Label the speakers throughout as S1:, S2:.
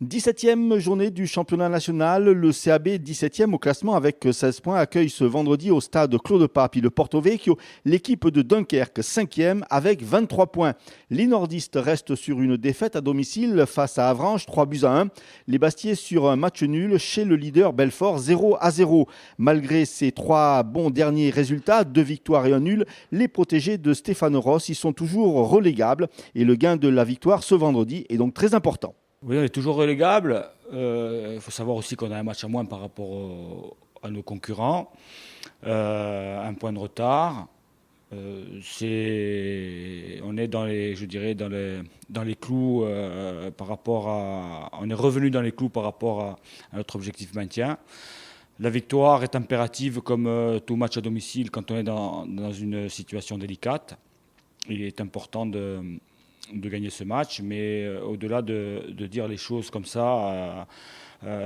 S1: 17e journée du championnat national, le CAB 17e au classement avec 16 points accueille ce vendredi au stade Claude Papi le Porto Vecchio l'équipe de Dunkerque 5e avec 23 points. Les nordistes restent sur une défaite à domicile face à Avranches 3-1. Les Bastiais sur un match nul chez le leader Belfort 0-0. Malgré ces trois bons derniers résultats, 2 victoires et un nul, les protégés de Stéphane Ross y sont toujours relégables et le gain de la victoire ce vendredi est donc très important.
S2: Oui, on est toujours relégable. Il faut savoir aussi qu'on a un match à moins par rapport à nos concurrents. Un point de retard. On est dans les, je dirais, dans les clous par rapport à. On est revenu dans les clous par rapport à notre objectif maintien. La victoire est impérative comme tout match à domicile quand on est dans une situation délicate. Il est important de gagner ce match, mais au-delà de dire les choses comme ça,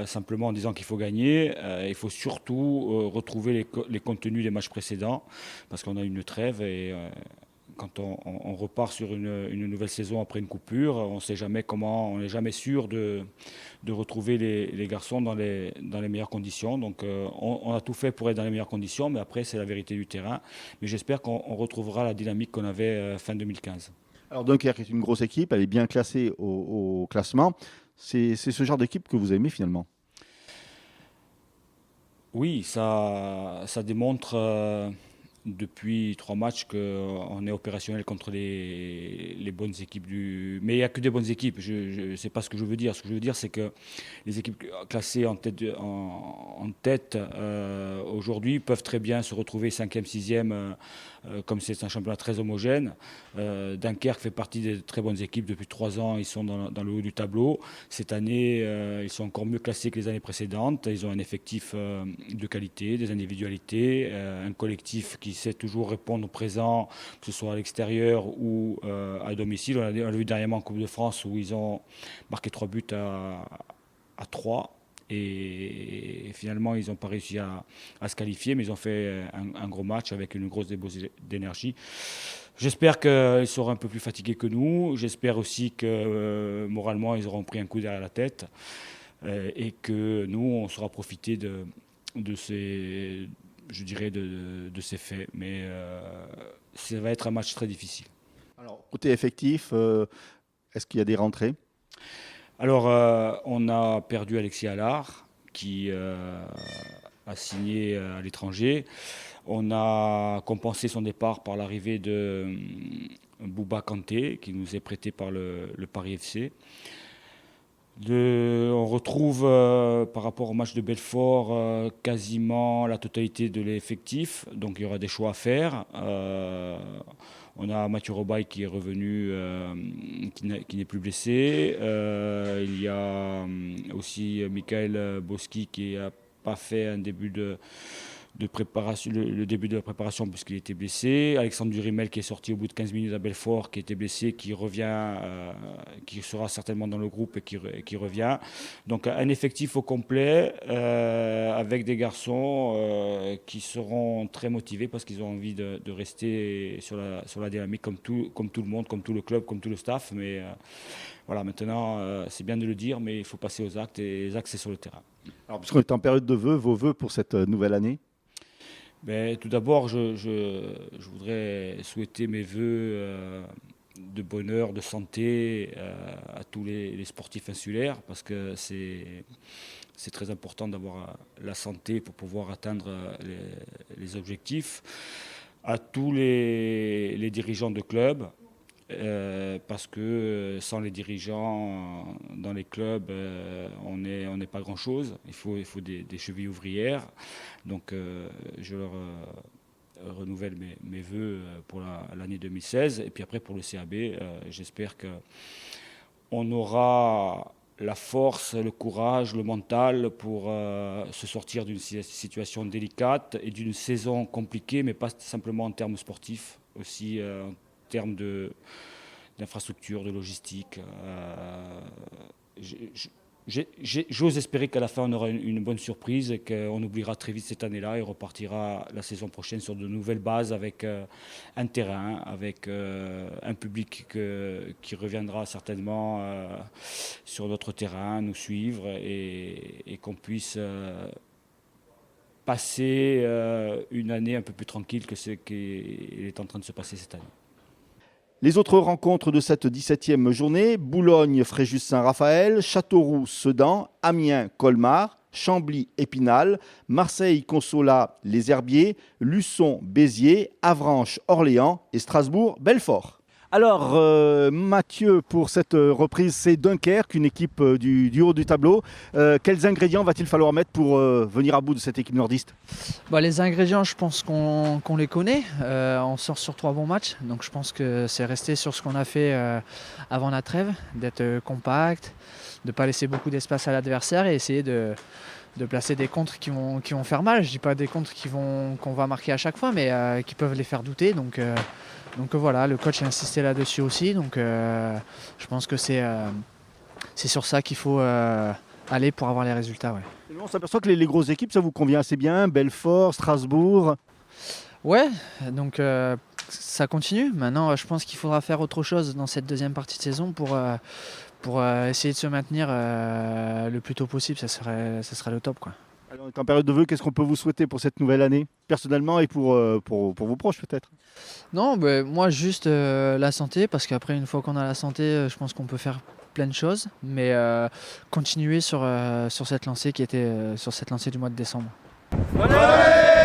S2: simplement en disant qu'il faut gagner, il faut surtout retrouver les contenus des matchs précédents, parce qu'on a une trêve et quand on repart sur une nouvelle saison après une coupure, on sait jamais comment, on n'est jamais sûr de retrouver les garçons dans les meilleures conditions. Donc on a tout fait pour être dans les meilleures conditions, mais après c'est la vérité du terrain. Mais j'espère qu'on retrouvera la dynamique qu'on avait fin 2015.
S1: Alors Dunkerque est une grosse équipe, elle est bien classée au classement. C'est ce genre d'équipe que vous aimez finalement.
S2: Oui, ça démontre depuis 3 matchs qu'on est opérationnel contre les bonnes équipes du. Mais il n'y a que des bonnes équipes. Je sais pas ce que je veux dire. Ce que je veux dire, c'est que les équipes classées en tête aujourd'hui peuvent très bien se retrouver 5e, 6e, comme c'est un championnat très homogène. Dunkerque fait partie des très bonnes équipes. Depuis 3 ans, ils sont dans le haut du tableau. Cette année, ils sont encore mieux classés que les années précédentes. Ils ont un effectif de qualité, des individualités, un collectif qui sait toujours répondre présent, que ce soit à l'extérieur ou à domicile. On l'a vu dernièrement en Coupe de France où ils ont marqué 3 buts à 3. Et finalement, ils n'ont pas réussi à se qualifier, mais ils ont fait un gros match avec une grosse débauche d'énergie. J'espère qu'ils seront un peu plus fatigués que nous. J'espère aussi que moralement, ils auront pris un coup derrière la tête et que nous, on saura profiter de ces, je dirais, de ces faits. Mais ça va être un match très difficile.
S1: Alors côté effectif, est-ce qu'il y a des rentrées?
S2: Alors, on a perdu Alexis Allard, qui a signé à l'étranger. On a compensé son départ par l'arrivée de Bouba Kanté, qui nous est prêté par le Paris FC. On retrouve, par rapport au match de Belfort, quasiment la totalité de l'effectif. Donc il y aura des choix à faire. On a Mathieu Robaille qui est revenu, qui n'est plus blessé. Il y a aussi Michael Boski qui n'a pas fait un début de préparation, le début de la préparation puisqu'il était blessé. Alexandre Durimel qui est sorti au bout de 15 minutes à Belfort, qui était blessé, qui revient, qui sera certainement dans le groupe et qui revient. Donc un effectif au complet avec des garçons qui seront très motivés parce qu'ils ont envie de rester sur la dynamique comme tout le monde, comme tout le club, comme tout le staff. Mais voilà, maintenant c'est bien de le dire, mais il faut passer aux actes et les actes c'est sur le terrain.
S1: Alors puisqu'on est en période de vœux, vos vœux pour cette nouvelle année?
S2: Ben, tout d'abord, je voudrais souhaiter mes voeux de bonheur, de santé à tous les sportifs insulaires parce que c'est très important d'avoir la santé pour pouvoir atteindre les objectifs. À tous les dirigeants de clubs, parce que sans les dirigeants dans les clubs, on n'est pas grand-chose. Il faut des chevilles ouvrières. Donc je leur renouvelle mes voeux pour l'année 2016. Et puis après pour le CAB, j'espère qu'on aura la force, le courage, le mental pour se sortir d'une situation délicate et d'une saison compliquée, mais pas simplement en termes sportifs, aussi en termes d'infrastructure, de logistique. J'ose espérer qu'à la fin, on aura une bonne surprise et qu'on oubliera très vite cette année-là et repartira la saison prochaine sur de nouvelles bases avec un terrain, avec un public qui reviendra certainement sur notre terrain, nous suivre et qu'on puisse passer une année un peu plus tranquille que ce qui est en train de se passer cette année.
S1: Les autres rencontres de cette 17e journée, Boulogne-Fréjus-Saint-Raphaël, Châteauroux-Sedan, Amiens-Colmar, Chambly-Épinal, Marseille-Consolat-Les Herbiers, Luçon-Béziers, Avranches-Orléans et Strasbourg-Belfort. Alors, Mathieu, pour cette reprise, c'est Dunkerque, une équipe du haut du tableau. Quels ingrédients va-t-il falloir mettre pour venir à bout de cette équipe nordiste ?
S3: Les ingrédients, je pense qu'on les connaît. On sort sur 3 bons matchs, donc je pense que c'est rester sur ce qu'on a fait avant la trêve, d'être compact, de ne pas laisser beaucoup d'espace à l'adversaire et essayer de placer des contres qui vont faire mal. Je ne dis pas des contres qu'on va marquer à chaque fois, mais qui peuvent les faire douter. Donc voilà, le coach a insisté là-dessus aussi. Donc je pense que c'est sur ça qu'il faut aller pour avoir les résultats. Ouais.
S1: On s'aperçoit que les grosses équipes, ça vous convient assez bien. Belfort, Strasbourg.
S3: Ouais, donc ça continue. Maintenant, je pense qu'il faudra faire autre chose dans cette deuxième partie de saison pour essayer de se maintenir le plus tôt possible. Ça serait le top, quoi.
S1: Alors, on est en période de vœux, qu'est-ce qu'on peut vous souhaiter pour cette nouvelle année, personnellement et pour vos proches peut-être ?
S3: Non, moi juste la santé, parce qu'après une fois qu'on a la santé, je pense qu'on peut faire plein de choses, mais continuer sur cette lancée qui était sur cette lancée du mois de décembre.
S1: Ouais.